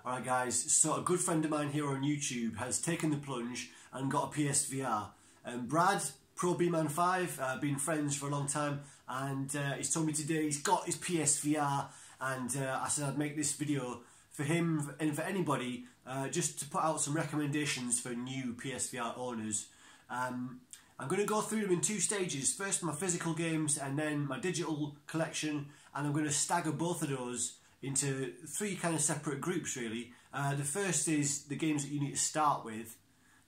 Alright guys, so a good friend of mine here on YouTube has taken the plunge and got a PSVR. Brad, Pro B-Man 5, been friends for a long time, and he's told me today he's got his PSVR, and I said I'd make this video for him and for anybody, just to put out some recommendations for new PSVR owners. I'm going to go through them in two stages. First my physical games and then my digital collection, and I'm going to stagger both of those into three kind of separate groups really. The first is the games that you need to start with,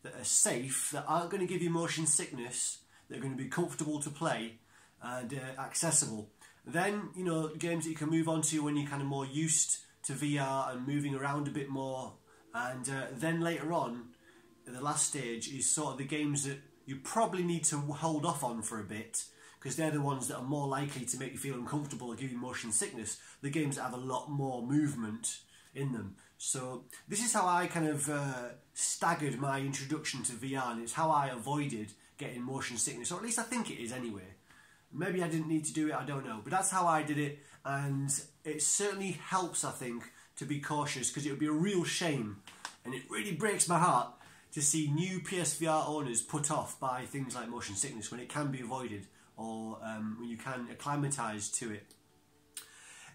that are safe, that aren't going to give you motion sickness, that are going to be comfortable to play and accessible. Then, you know, games that you can move on to when you're kind of more used to VR and moving around a bit more. And then later on, the last stage is sort of the games that you probably need to hold off on for a bit, because they're the ones that are more likely to make you feel uncomfortable or give you motion sickness. The games that have a lot more movement in them. So this is how I kind of staggered my introduction to VR, and it's how I avoided getting motion sickness, or at least I think it is anyway. Maybe I didn't need to do it, I don't know, but that's how I did it, and it certainly helps, I think, to be cautious, because it would be a real shame, and it really breaks my heart to see new PSVR owners put off by things like motion sickness when it can be avoided, or when you can acclimatise to it.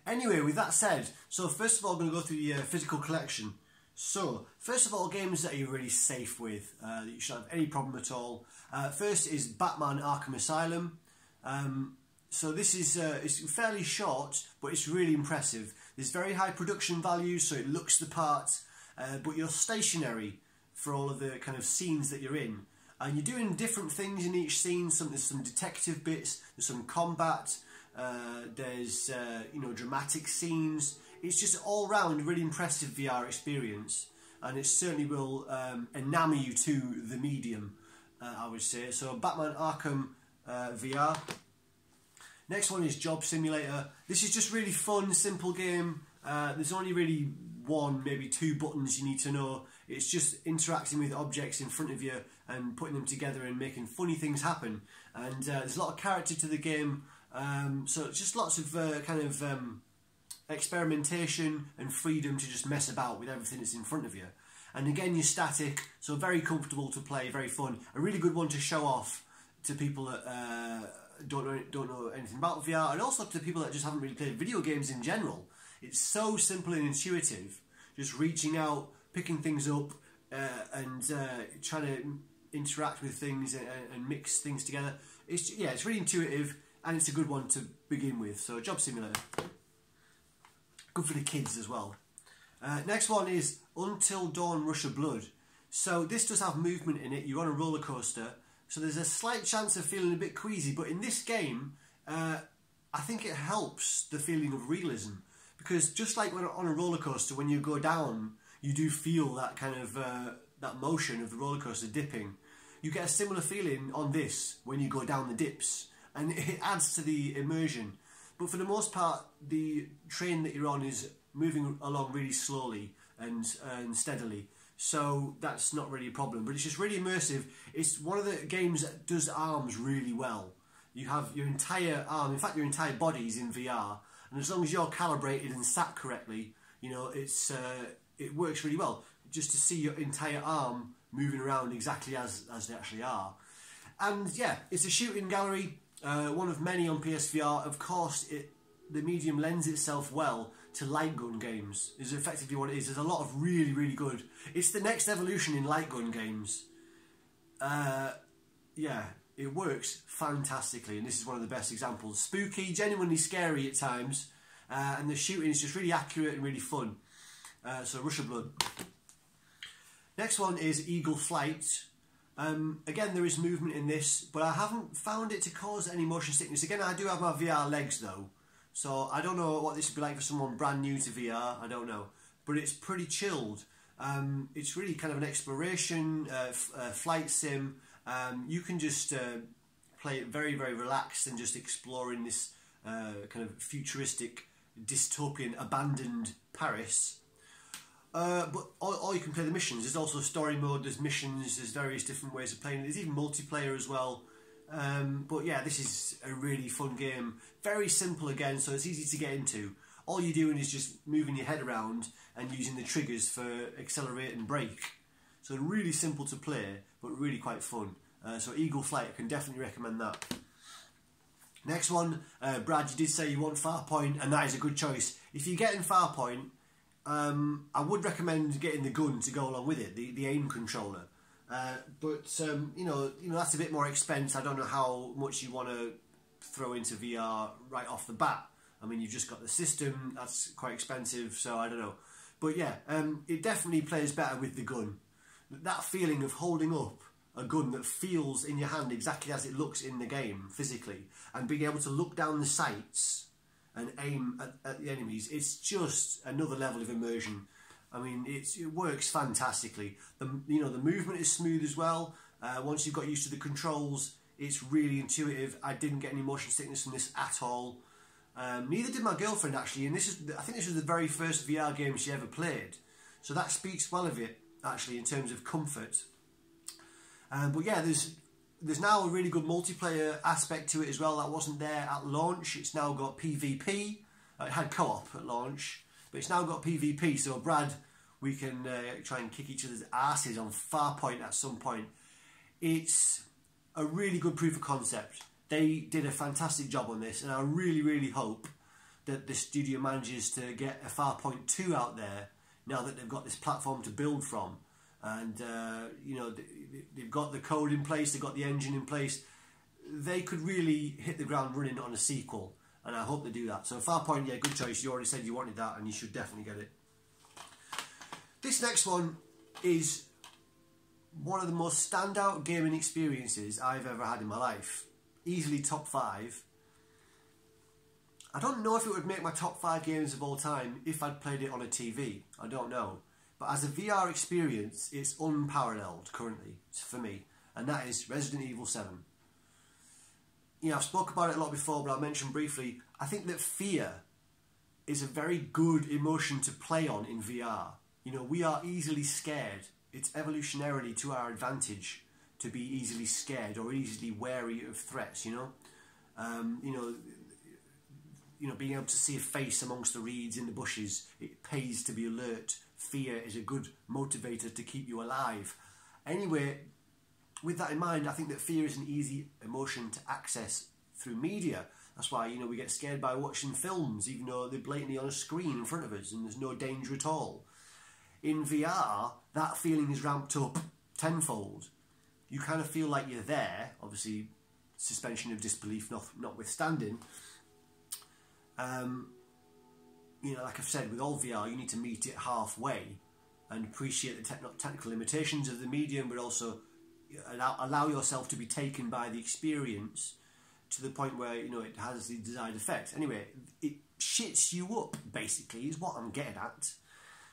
Anyway, with that said, so first of all I'm going to go through the physical collection. So, first of all, games that you're really safe with, that you shouldn't have any problem at all. First is Batman Arkham Asylum. So this is it's fairly short, but it's really impressive. There's very high production value, so it looks the part, but you're stationary for all of the kind of scenes that you're in. And you're doing different things in each scene. There's some detective bits, there's some combat, there's you know, dramatic scenes. It's just all round really impressive VR experience, and it certainly will enamour you to the medium, I would say. So Batman Arkham VR. Next one is Job Simulator. This is just really fun, simple game. There's only really one, maybe two buttons you need to know. It's just interacting with objects in front of you and putting them together and making funny things happen. And there's a lot of character to the game, so it's just lots of kind of experimentation and freedom to just mess about with everything that's in front of you. And again, you're static, so very comfortable to play, very fun. A really good one to show off to people that don't know anything about VR, and also to people that just haven't really played video games in general. It's so simple and intuitive, just reaching out, picking things up, and trying to interact with things and mix things together. It's really intuitive, and it's a good one to begin with. So Job Simulator, good for the kids as well. Next one is Until Dawn Rush of Blood. So this does have movement in it. You're on a roller coaster, so there's a slight chance of feeling a bit queasy, but in this game I think it helps the feeling of realism, because just like when on a roller coaster, when you go down, you do feel that kind of that motion of the roller coaster dipping. You get a similar feeling on this when you go down the dips, and it adds to the immersion. But for the most part, the train that you're on is moving along really slowly and steadily, so that's not really a problem. But it's just really immersive. It's one of the games that does arms really well. You have your entire arm, in fact your entire body is in VR, and as long as you're calibrated and sat correctly, you know, it works really well. Just to see your entire arm moving around exactly as they actually are. And yeah, it's a shooting gallery, one of many on PSVR. Of course, the medium lends itself well to light gun games, is effectively what it is. There's a lot of really, really good. It's the next evolution in light gun games. Yeah, it works fantastically, and this is one of the best examples. Spooky, genuinely scary at times, and the shooting is just really accurate and really fun. So Rush of Blood. Next one is Eagle Flight. Again, there is movement in this, but I haven't found it to cause any motion sickness. Again, I do have my VR legs though, so I don't know what this would be like for someone brand new to VR, I don't know. But it's pretty chilled. It's really kind of an exploration, flight sim. You can just play it very, very relaxed and just exploring this kind of futuristic, dystopian, abandoned Paris. Or you can play the missions. There's also story mode, there's missions, there's various different ways of playing it. There's even multiplayer as well. But yeah, this is a really fun game. Very simple again, so it's easy to get into. all you're doing is just moving your head around and using the triggers for accelerate and brake. So really simple to play, but really quite fun. So Eagle Flight, I can definitely recommend that. Next one, Brad, you did say you want Farpoint, and that is a good choice. If you're getting Farpoint, I would recommend getting the gun to go along with it, the aim controller. But you know that's a bit more expense. I don't know how much you want to throw into VR right off the bat. I mean, you've just got the system, that's quite expensive, so I don't know. But yeah, it definitely plays better with the gun. That feeling of holding up a gun that feels in your hand exactly as it looks in the game, physically, and being able to look down the sights and aim at the enemies, it's just another level of immersion. I mean, it works fantastically. The movement is smooth as well. Once you've got used to the controls, it's really intuitive. I didn't get any motion sickness from this at all. Neither did my girlfriend, actually, and I think this was the very first VR game she ever played. So that speaks well of it, actually, in terms of comfort. But yeah, there's now a really good multiplayer aspect to it as well that wasn't there at launch. It's now got PvP. It had co-op at launch, but it's now got PvP. So Brad, we can try and kick each other's asses on Farpoint at some point. It's a really good proof of concept. They did a fantastic job on this, and I really, really hope that the studio manages to get a Farpoint 2 out there now that they've got this platform to build from. And you know, they've got the code in place, they've got the engine in place. They could really hit the ground running on a sequel, and I hope they do that. So Farpoint, yeah, good choice. You already said you wanted that, and you should definitely get it. This next one is one of the most standout gaming experiences I've ever had in my life. Easily top 5. I don't know if it would make my top 5 games of all time if I'd played it on a TV. I don't know. But as a VR experience, it's unparalleled currently for me. And that is Resident Evil 7. You know, I've spoken about it a lot before, but I'll mention briefly. I think that fear is a very good emotion to play on in VR. You know, we are easily scared. It's evolutionarily to our advantage to be easily scared or easily wary of threats, you know? Being able to see a face amongst the reeds in the bushes, it pays to be alert. Fear is a good motivator to keep you alive. Anyway, with that in mind, I think that fear is an easy emotion to access through media. That's why, you know, we get scared by watching films, even though they're blatantly on a screen in front of us and there's no danger at all. In VR, that feeling is ramped up tenfold. You kind of feel like you're there, obviously suspension of disbelief notwithstanding. You know, like I've said, with all VR, you need to meet it halfway and appreciate the technical limitations of the medium, but also allow yourself to be taken by the experience to the point where, you know, it has the desired effect. Anyway, it shits you up, basically, is what I'm getting at.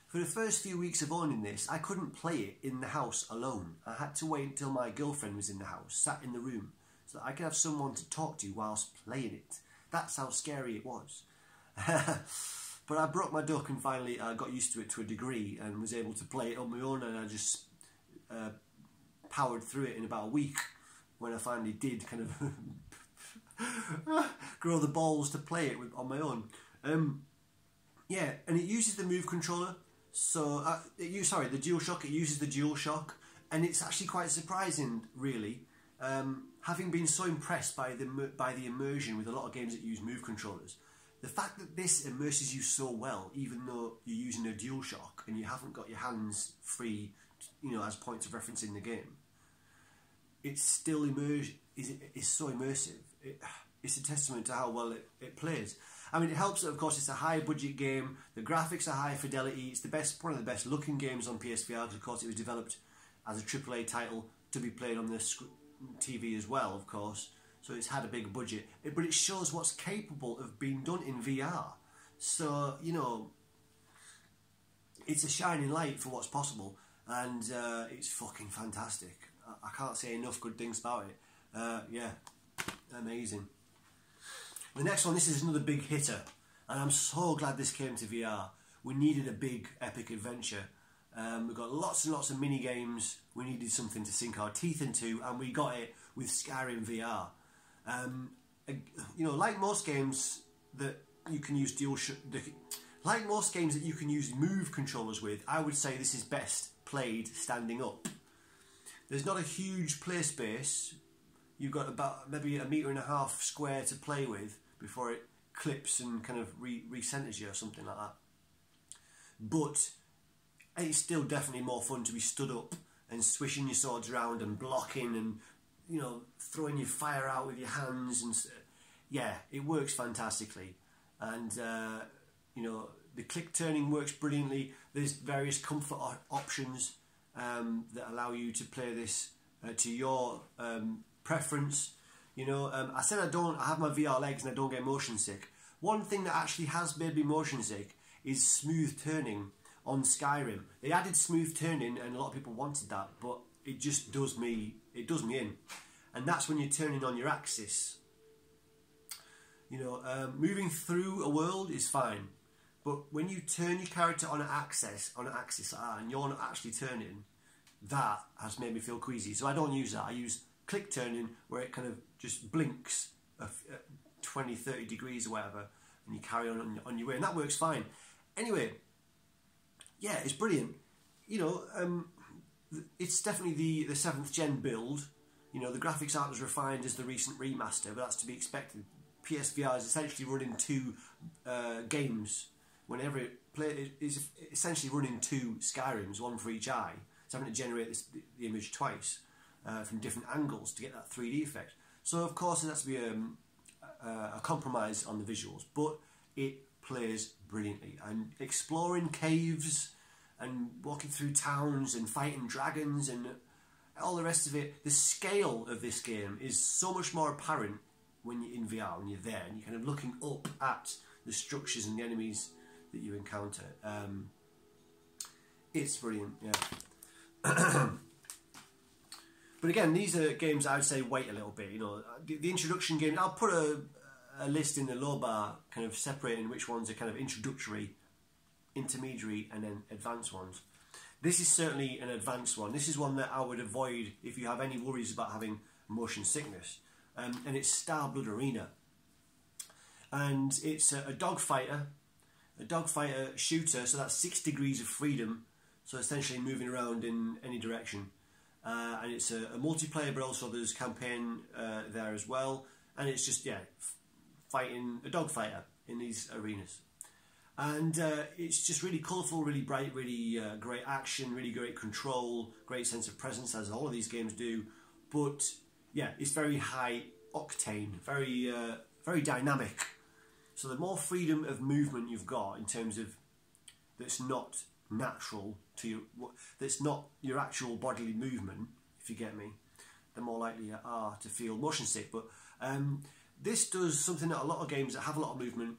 For the first few weeks of owning this, I couldn't play it in the house alone. I had to wait until my girlfriend was in the house, sat in the room, so that I could have someone to talk to whilst playing it. That's how scary it was. But I broke my duck and finally got used to it to a degree and was able to play it on my own, and I just powered through it in about a week when I finally did kind of grow the balls to play it on my own. Yeah, and it uses the Move controller. So, the DualShock, it uses the DualShock, and it's actually quite surprising, really. Having been so impressed by the immersion with a lot of games that use Move controllers, the fact that this immerses you so well, even though you're using a DualShock and you haven't got your hands free, you know, as points of reference in the game, it's still is so immersive. It's a testament to how well it plays. I mean, it helps that, of course, it's a high-budget game. The graphics are high fidelity. It's one of the best-looking games on PSVR because, of course, it was developed as a AAA title to be played on the TV as well, of course. So it's had a big budget. But it shows what's capable of being done in VR. So, you know, it's a shining light for what's possible. And it's fucking fantastic. I can't say enough good things about it. Yeah, amazing. The next one, this is another big hitter, and I'm so glad this came to VR. We needed a big, epic adventure. We've got lots and lots of mini games. We needed something to sink our teeth into, and we got it with Skyrim VR. You know, like most games that you can use like most games that you can use move controllers with, I would say this is best played standing up. There's not a huge play space. You've got about maybe 1.5 meters square to play with before it clips and kind of recenters you or something like that. But it's still definitely more fun to be stood up and swishing your swords around and blocking and, you know, throwing your fire out with your hands. And yeah, it works fantastically. And you know, the click turning works brilliantly. There's various comfort options that allow you to play this to your preference. You know, I said I have my VR legs and I don't get motion sick. One thing that actually has made me motion sick is smooth turning on Skyrim. They added smooth turning and a lot of people wanted that, but it just does me in. And that's when you're turning on your axis. You know, moving through a world is fine, but when you turn your character on an axis and you're not actually turning, that has made me feel queasy. So I don't use that. I use click turning, where it kind of just blinks 20, 30 degrees or whatever, and you carry on your way, and that works fine. Anyway, yeah, it's brilliant. You know, it's definitely the 7th gen build. You know, the graphics aren't as refined as the recent remaster, but that's to be expected. PSVR is essentially running 2 games. Whenever it is essentially running 2 Skyrims, one for each eye. It's having to generate the image twice from different angles to get that 3D effect. So of course there has to be a compromise on the visuals, but it plays brilliantly. And exploring caves and walking through towns and fighting dragons and all the rest of it, the scale of this game is so much more apparent when you're in VR, when you're there, and you're kind of looking up at the structures and the enemies that you encounter. It's brilliant, yeah. But again, these are games I would say wait a little bit. You know, the introduction games, I'll put a list in the low bar, kind of separating which ones are kind of introductory, intermediary, and then advanced ones. This is certainly an advanced one. This is one that I would avoid if you have any worries about having motion sickness. And it's Starblood Arena. And it's a dogfighter shooter, so that's 6 degrees of freedom, so essentially moving around in any direction. And it's a multiplayer, but also there's campaign there as well. And it's just, yeah, fighting a dogfighter in these arenas. And it's just really colourful, really bright, really great action, really great control, great sense of presence, as all of these games do. But yeah, it's very high octane, very very dynamic. So the more freedom of movement you've got in terms of that's not natural to you, that's not your actual bodily movement, if you get me, the more likely you are to feel motion sick. But this does something that a lot of games that have a lot of movement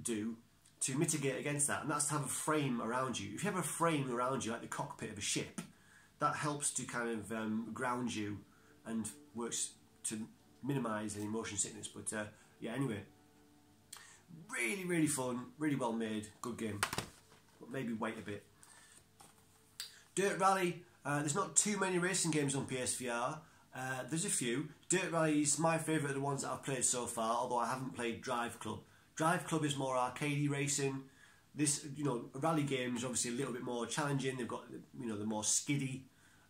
do to mitigate against that, and that's to have a frame around you. If you have a frame around you, like the cockpit of a ship, that helps to kind of ground you and works to minimise any motion sickness. But yeah, anyway, really, really fun, really well made, good game. But maybe wait a bit. Dirt Rally, there's not too many racing games on PSVR. There's a few. Dirt Rally is my favourite of the ones that I've played so far, although I haven't played Drive Club. Drive Club is more arcadey racing. This, you know, rally games are obviously a little bit more challenging. They've got, you know, they're more skiddy.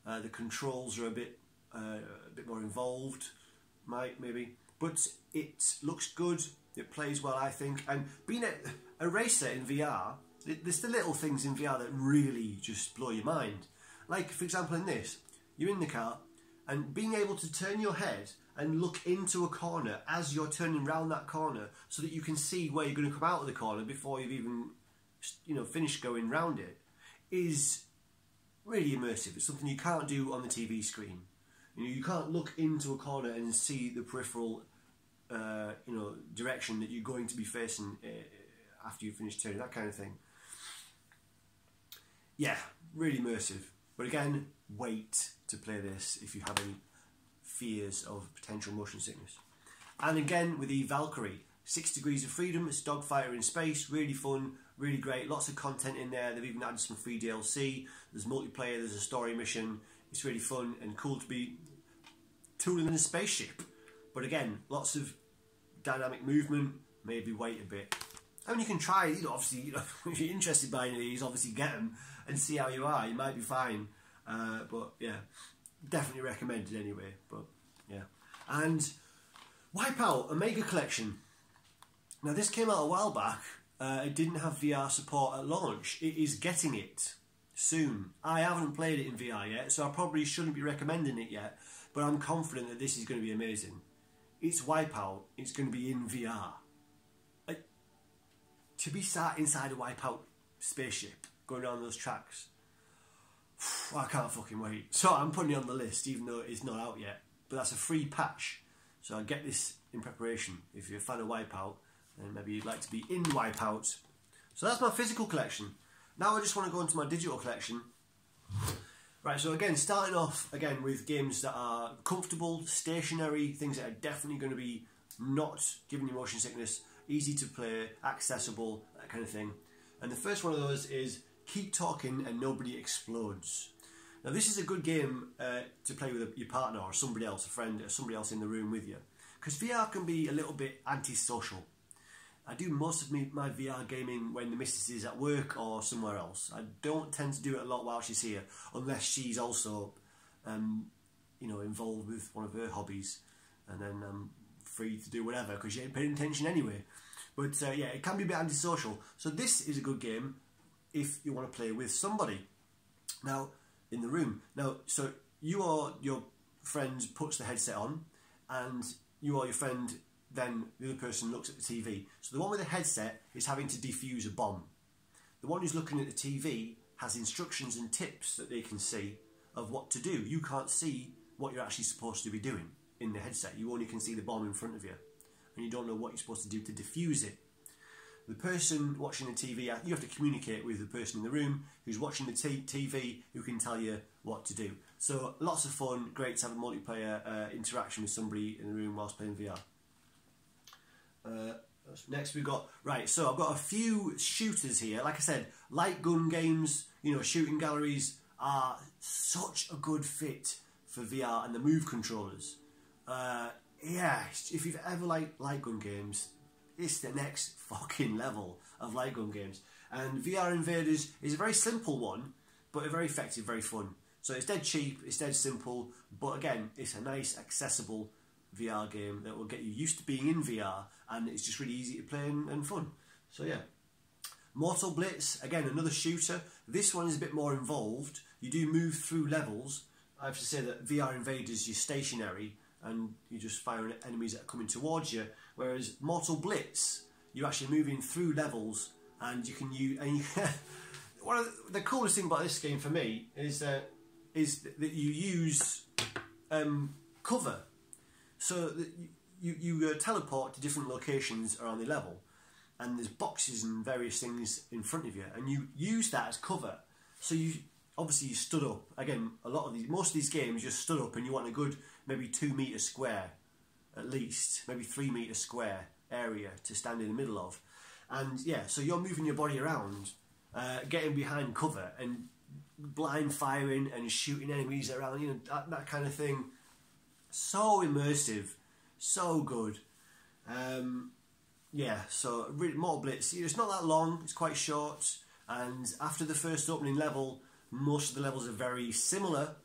The controls are a bit more involved, maybe. But it looks good. It plays well, I think. And being a racer in VR, there's the little things in VR that really just blow your mind. Like, for example, in this, you're in the car, and being able to turn your head and look into a corner as you're turning around that corner, so that you can see where you're going to come out of the corner before you've even, you know, finished going round it, is really immersive. It's something you can't do on the TV screen. You know, you can't look into a corner and see the peripheral, you know, direction that you're going to be facing after you finish turning, that kind of thing. Yeah, really immersive. But again, wait to play this if you have any fears of potential motion sickness. And again, with the Valkyrie, 6 degrees of freedom, it's a dogfighter in space, really fun, really great, lots of content in there. They've even added some free DLC, there's multiplayer, there's a story mission. It's really fun and cool to be tooling in a spaceship. But again, lots of dynamic movement, maybe wait a bit. I mean, you can try, obviously, if you're interested by any of these, obviously get them and see how you are. You might be fine. But, yeah, definitely recommended anyway. But, yeah. And WipEout Omega Collection. Now, this came out a while back. It didn't have VR support at launch. It is getting it soon. I haven't played it in VR yet, so I probably shouldn't be recommending it yet. But I'm confident that this is going to be amazing. It's WipEout. It's going to be in VR. To be sat inside a WipEout spaceship going down those tracks, I can't fucking wait. So I'm putting it on the list, even though it's not out yet. But that's a free patch, so I'll get this in preparation. If you're a fan of WipEout, then maybe you'd like to be in WipEout. So that's my physical collection. Now I just want to go into my digital collection. Right, so again, starting off again with games that are comfortable, stationary, things that are definitely going to be not giving you motion sickness, easy to play, accessible, that kind of thing. And the first one of those is Keep Talking and Nobody Explodes. Now this is a good game to play with your partner or somebody else, a friend or somebody else in the room with you. Because VR can be a little bit antisocial. I do most of my VR gaming when the missus is at work or somewhere else. I don't tend to do it a lot while she's here, unless she's also, involved with one of her hobbies, and then I'm free to do whatever because she ain't paying attention anyway. But yeah, it can be a bit antisocial. So this is a good game if you want to play with somebody. Now, in the room. Now, so you or your friend puts the headset on, and you or your friend, then the other person looks at the TV. So the one with the headset is having to defuse a bomb. The one who's looking at the TV has instructions and tips that they can see of what to do. You can't see what you're actually supposed to be doing in the headset. You only can see the bomb in front of you, and you don't know what you're supposed to do to defuse it. The person watching the TV, you have to communicate with the person in the room who's watching the TV, who can tell you what to do. So lots of fun, great to have a multiplayer interaction with somebody in the room whilst playing VR. Next we've got, right, so I've got a few shooters here. Like I said, light gun games, shooting galleries are such a good fit for VR and the Move controllers. Yeah, if you've ever liked light gun games, it's the next fucking level of light gun games. And VR Invaders is a very simple one, but a very effective, very fun. So it's dead cheap, it's dead simple, but again, it's a nice, accessible VR game that will get you used to being in VR, and it's just really easy to play and fun. So yeah. Mortal Blitz, again, another shooter. This one is a bit more involved. You do move through levels. I have to say that VR Invaders, you're stationary, and you just fire at enemies that are coming towards you, whereas Mortal Blitz, you're actually moving through levels, and you can use... One of the coolest thing about this game for me is that you use cover. So that you teleport to different locations around the level, and there's boxes and various things in front of you, and you use that as cover. So you stood up. Again, most of these games you're stood up, and you want a good maybe 2 metre square, at least maybe 3 metre square area to stand in the middle of, and yeah, so you're moving your body around, getting behind cover and blind firing and shooting enemies around, that kind of thing. So immersive, so good. Yeah, so Mortal Blitz, it's not that long, it's quite short, and after the first opening level, most of the levels are very similar.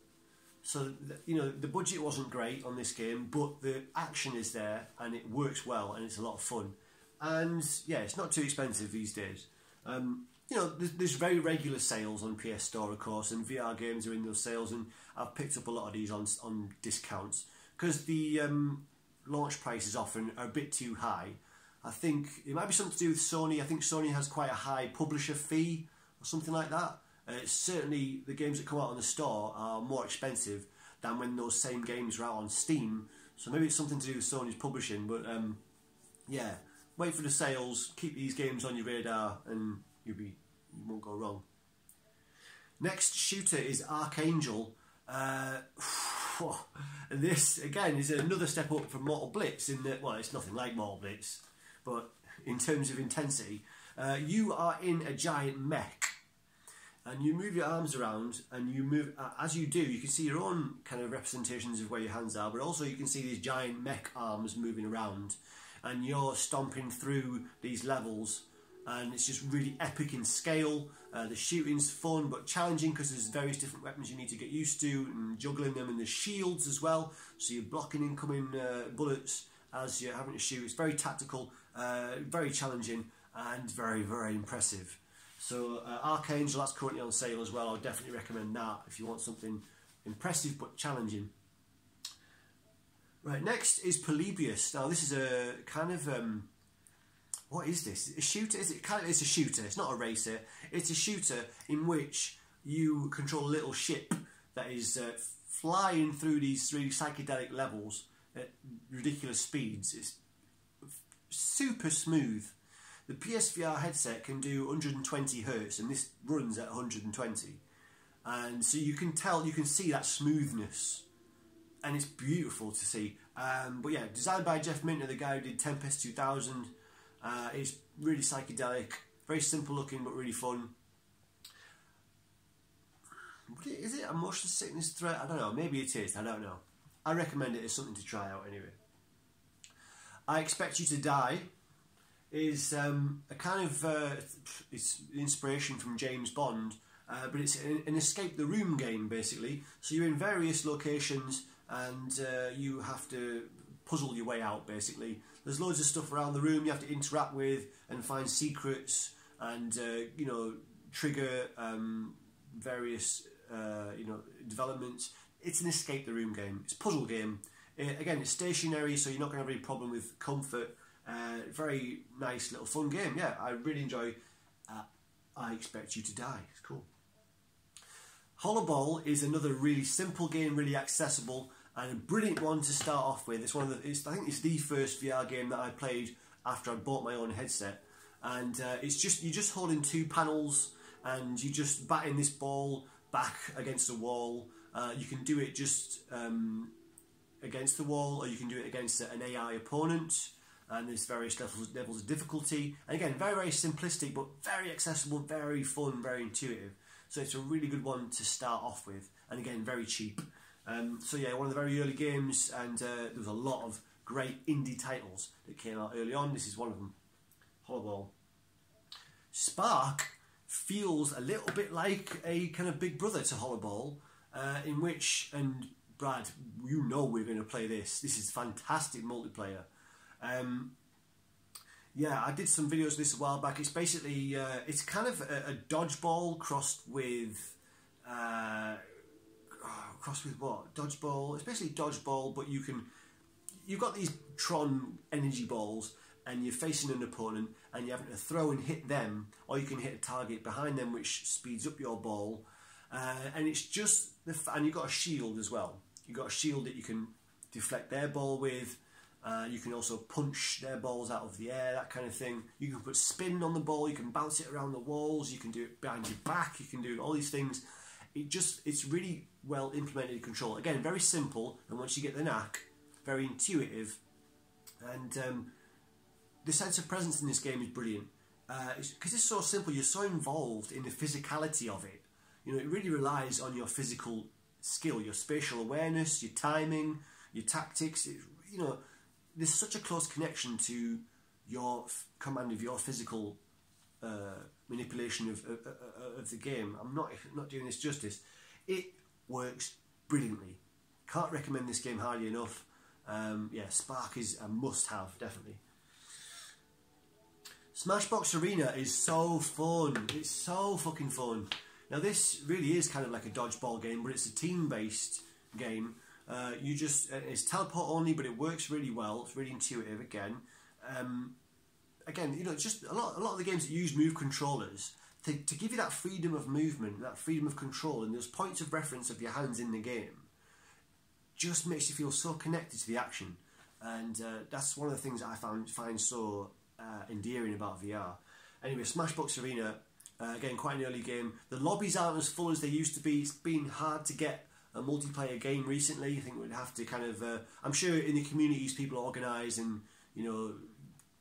So, the budget wasn't great on this game, but the action is there, and it works well, and it's a lot of fun. And, yeah, it's not too expensive these days. There's very regular sales on PS Store, of course, and VR games are in those sales, and I've picked up a lot of these on discounts, because the launch prices often are a bit too high. I think it might be something to do with Sony. I think Sony has quite a high publisher fee, or something like that. Certainly, the games that come out on the store are more expensive than when those same games are out on Steam. So maybe it's something to do with Sony's publishing. But yeah, wait for the sales. Keep these games on your radar, and you won't go wrong. Next shooter is Archangel. This again is another step up from Mortal Blitz. In that, well, it's nothing like Mortal Blitz, but in terms of intensity, you are in a giant mech. And you move your arms around, and you move, as you do, you can see your own kind of representations of where your hands are, but also you can see these giant mech arms moving around, and you're stomping through these levels, and it's just really epic in scale. The shooting's fun but challenging because there's various different weapons you need to get used to and juggling them, and the shields as well, so you're blocking incoming bullets as you're having to shoot. It's very tactical, very challenging, and very, very impressive. So Archangel, that's currently on sale as well. I would definitely recommend that if you want something impressive but challenging. Right, next is Polybius. Now this is a kind of what is this? A shooter? Is it kind of? It's a shooter. It's not a racer. It's a shooter in which you control a little ship that is flying through these 3 psychedelic levels at ridiculous speeds. It's super smooth. The PSVR headset can do 120 Hz, and this runs at 120. And so you can tell, you can see that smoothness, and it's beautiful to see. But yeah, designed by Jeff Minter, the guy who did Tempest 2000. It's really psychedelic, very simple looking, but really fun. Is it a motion sickness threat? I don't know. Maybe it is. I don't know. I recommend it as something to try out anyway. I Expect You to Die is a kind of it's inspiration from James Bond, but it's an escape the room game basically. So you're in various locations and you have to puzzle your way out basically. There's loads of stuff around the room you have to interact with and find secrets and you know, trigger various you know, developments. It's an escape the room game. It's a puzzle game. Again, it's stationary, so you're not going to have any problem with comfort. Very nice little fun game. Yeah, I really enjoy I Expect You to Die. It's cool. Holoball is another really simple game, really accessible, and a brilliant one to start off with. It's one of the, I think it's the first VR game that I played after I bought my own headset. And it's just, you're just holding 2 panels and you're just batting this ball back against a wall. You can do it just against the wall, or you can do it against an AI opponent. And there's various levels of difficulty. And again, very, very simplistic, but very accessible, very fun, very intuitive. So it's a really good one to start off with. And again, very cheap. So yeah, one of the very early games, and there was a lot of great indie titles that came out early on. This is one of them, Holoball. Sparc feels a little bit like a kind of big brother to Holoball, in which, and Brad, you know we're going to play this. This is fantastic multiplayer. Yeah, I did some videos of this a while back. It's basically, it's kind of a dodgeball crossed with what? Dodgeball. It's basically dodgeball, but you've got these Tron energy balls, and you're facing an opponent, and you're having to throw and hit them, or you can hit a target behind them, which speeds up your ball. And it's just, and you've got a shield as well. You've got a shield that you can deflect their ball with. You can also punch their balls out of the air, that kind of thing. You can put spin on the ball, you can bounce it around the walls, you can do it behind your back, you can do all these things. It's really well implemented control. Again, very simple, and once you get the knack, very intuitive. And the sense of presence in this game is brilliant. Because it's so simple, you're so involved in the physicality of it. You know, it really relies on your physical skill, your spatial awareness, your timing, your tactics. You know, there's such a close connection to your command of your physical manipulation of the game. I'm not doing this justice. It works brilliantly. Can't recommend this game highly enough. Yeah, Sparc is a must-have, definitely. Smashbox Arena is so fun. It's so fucking fun. Now this really is kind of like a dodgeball game, but it's a team-based game. It's teleport only, but it works really well. It's really intuitive again. Again, you know, just a lot of the games that use move controllers to give you that freedom of movement, that freedom of control, and those points of reference of your hands in the game, just makes you feel so connected to the action. And that's one of the things that I find so endearing about VR. Anyway, Smashbox Arena, again, quite an early game. The lobbies aren't as full as they used to be. It's been hard to get a multiplayer game recently. I think we'd have to kind of, I'm sure in the communities people organise and, you know,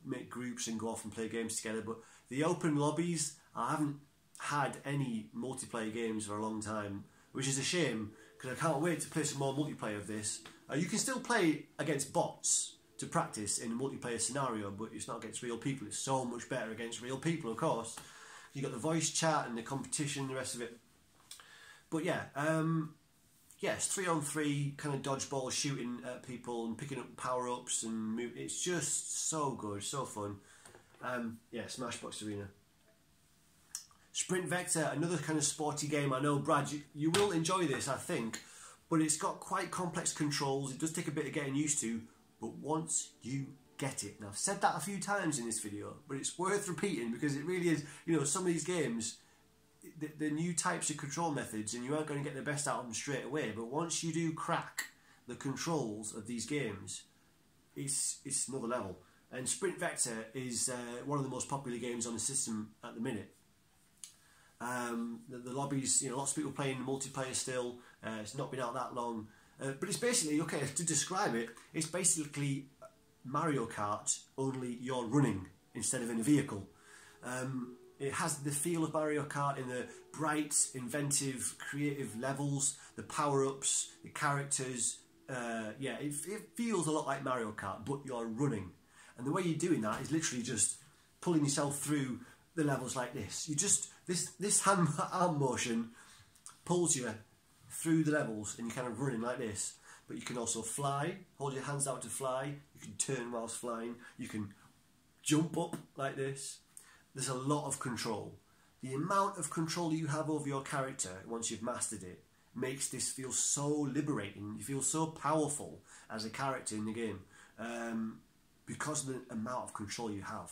make groups and go off and play games together, but the open lobbies, I haven't had any multiplayer games for a long time, which is a shame, because I can't wait to play some more multiplayer of this. You can still play against bots to practice in a multiplayer scenario, but it's not against real people. It's so much better against real people, of course. You got the voice chat and the competition, the rest of it. But yeah, yes, 3-on-3 kind of dodgeball shooting at people and picking up power-ups and move. It's just so good, so fun. Yeah, Smashbox Arena. Sprint Vector, another kind of sporty game. I know, Brad, you will enjoy this, I think, but it's got quite complex controls. It does take a bit of getting used to, but once you get it, and I've said that a few times in this video, but it's worth repeating because it really is, you know, some of these games, the new types of control methods, and you aren't going to get the best out of them straight away, but once you do crack the controls of these games, it's another level. And Sprint Vector is one of the most popular games on the system at the minute. The lobbies, you know, lots of people playing multiplayer still. It's not been out that long, but it's basically, okay, to describe it, it's basically Mario Kart, only you're running instead of in a vehicle. It has the feel of Mario Kart in the bright, inventive, creative levels, the power-ups, the characters. Yeah, it feels a lot like Mario Kart, but you're running. And the way you're doing that is literally just pulling yourself through the levels like this. You just, this arm motion pulls you through the levels and you're kind of running like this. But you can also fly, hold your hands out to fly, you can turn whilst flying, you can jump up like this. There's a lot of control. The amount of control you have over your character once you've mastered it makes this feel so liberating. You feel so powerful as a character in the game because of the amount of control you have.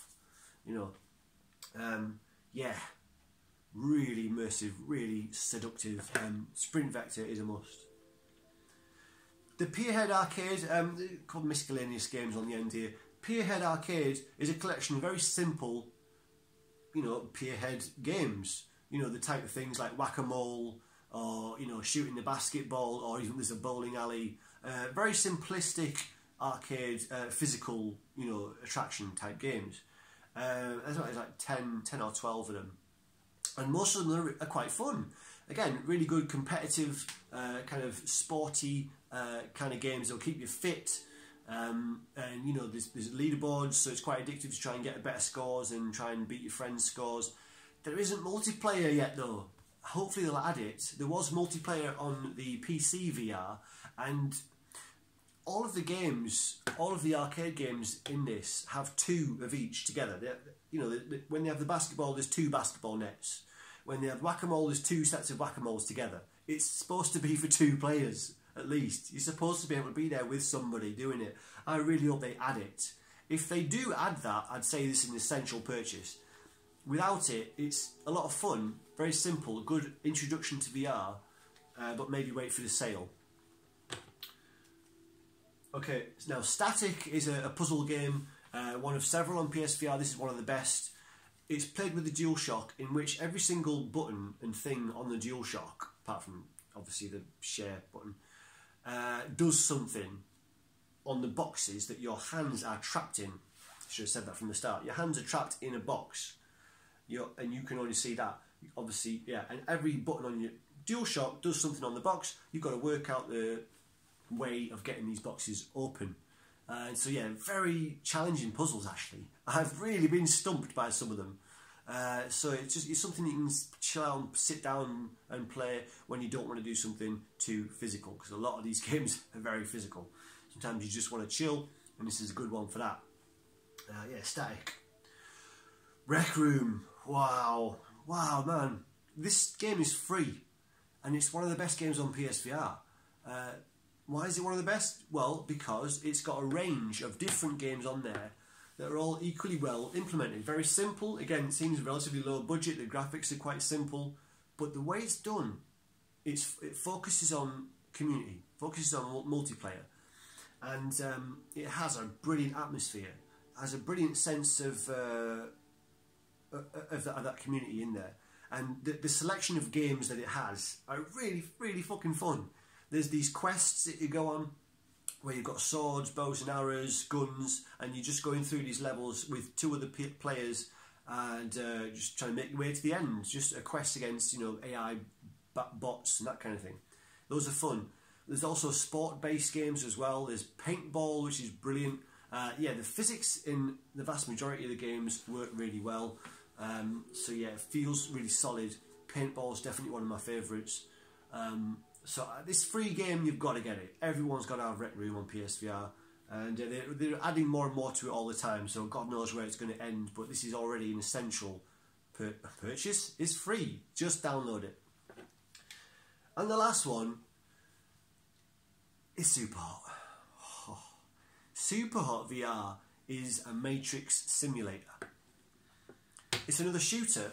You know, yeah, really immersive, really seductive. Sprint Vector is a must. The Pierhead Arcade, called Miscellaneous Games on the end here. Pierhead Arcade is a collection of very simple, you know, Pierhead games. You know, the type of things like whack-a-mole, or, you know, shooting the basketball, or even there's a bowling alley. Very simplistic arcade, physical, you know, attraction type games. There's like 10 or 12 of them. And most of them are quite fun. Again, really good competitive, kind of sporty kind of games that'll keep you fit. And you know, there's leaderboards, so it's quite addictive to try and get better scores and try and beat your friends' scores. There isn't multiplayer yet though. Hopefully they'll add it. There was multiplayer on the PC VR, and all of the games, all of the arcade games in this have 2 of each together. You know, when they have the basketball, there's 2 basketball nets. When they have whack-a-mole, there's 2 sets of whack-a-moles together. It's supposed to be for 2 players, at least. You're supposed to be able to be there with somebody doing it. I really hope they add it. If they do add that, I'd say this is an essential purchase. Without it, it's a lot of fun, very simple, good introduction to VR, but maybe wait for the sale. Okay, now Statik is a puzzle game, one of several on PSVR. This is one of the best. It's played with the DualShock, in which every single button and thing on the DualShock, apart from obviously the share button, does something on the boxes that your hands are trapped in. I should have said that from the start. Your hands are trapped in a box, and you can only see that. Obviously, yeah, and every button on your DualShock does something on the box. You've got to work out the way of getting these boxes open. So yeah, very challenging puzzles actually. I've really been stumped by some of them. So it's something you can chill out and sit down and play when you don't want to do something too physical, because a lot of these games are very physical. Sometimes you just want to chill, and this is a good one for that. Yeah, Statik. Rec Room. Wow, man. This game is free, and it's one of the best games on PSVR. Why is it one of the best? Well, because it's got a range of different games on there that are all equally well implemented. Very simple. Again, it seems relatively low budget. The graphics are quite simple. But the way it's done, it focuses on community, focuses on multiplayer. And it has a brilliant atmosphere, has a brilliant sense of that community in there. And the selection of games that it has are really, really fucking fun. There's these quests that you go on where you've got swords, bows and arrows, guns, and you're just going through these levels with 2 other players and just trying to make your way to the end. Just a quest against, you know, AI bots and that kind of thing. Those are fun. There's also sport-based games as well. There's paintball, which is brilliant. Yeah, the physics in the vast majority of the games work really well. So yeah, it feels really solid. Paintball's definitely one of my favourites. So this free game, you've got to get it. Everyone's got to have Rec Room on PSVR. And they're adding more and more to it all the time, so God knows where it's going to end, but this is already an essential purchase. It's free, just download it. And the last one is Superhot. Oh. Superhot VR is a Matrix simulator. It's another shooter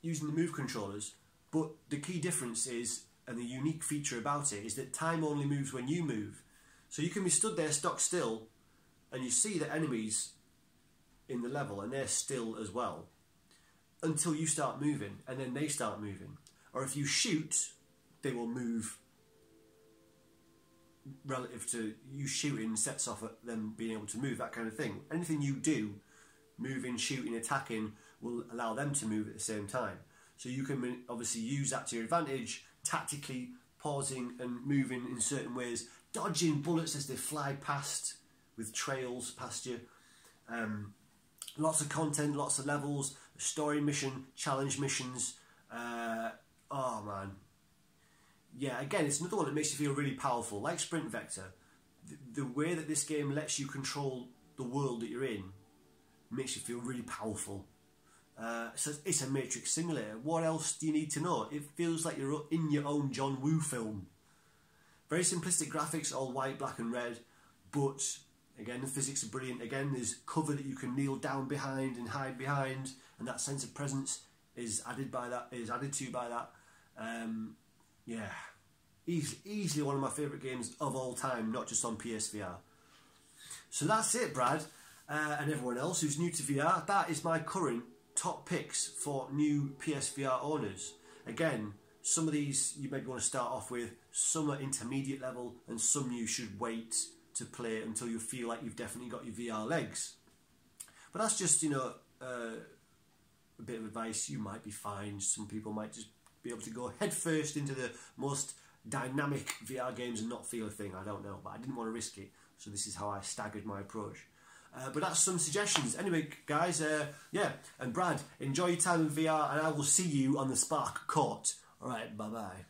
using the move controllers, but the key difference is, and the unique feature about it, is that time only moves when you move. So you can be stood there stock still and you see the enemies in the level and they're still as well until you start moving, and then they start moving. Or if you shoot, they will move relative to you shooting, sets off at them being able to move, that kind of thing. Anything you do, moving, shooting, attacking, will allow them to move at the same time. So you can obviously use that to your advantage, tactically pausing and moving in certain ways, dodging bullets as they fly past with trails past you. Lots of content, lots of levels, story mission, challenge missions. Oh man. Yeah, again, it's another one that makes you feel really powerful. Like Sprint Vector, the way that this game lets you control the world that you're in makes you feel really powerful. So it's a Matrix simulator. What else do you need to know? It feels like you're in your own John Woo film. Very simplistic graphics, all white, black and red, but again, the physics are brilliant. Again, there's cover that you can kneel down behind and hide behind, and that sense of presence is added to by that. Yeah, easily one of my favourite games of all time, not just on PSVR. So that's it, Brad, and everyone else who's new to VR. That is my current top picks for new PSVR owners. Again, some of these you maybe want to start off with, some are intermediate level, and some you should wait to play until you feel like you've definitely got your VR legs. But that's just, you know, a bit of advice. You might be fine. Some people might just be able to go head first into the most dynamic VR games and not feel a thing. I don't know, but I didn't want to risk it, so this is how I staggered my approach. But that's some suggestions. Anyway, guys, yeah, and Brad, enjoy your time in VR, and I will see you on the Sparc court. Alright, bye-bye.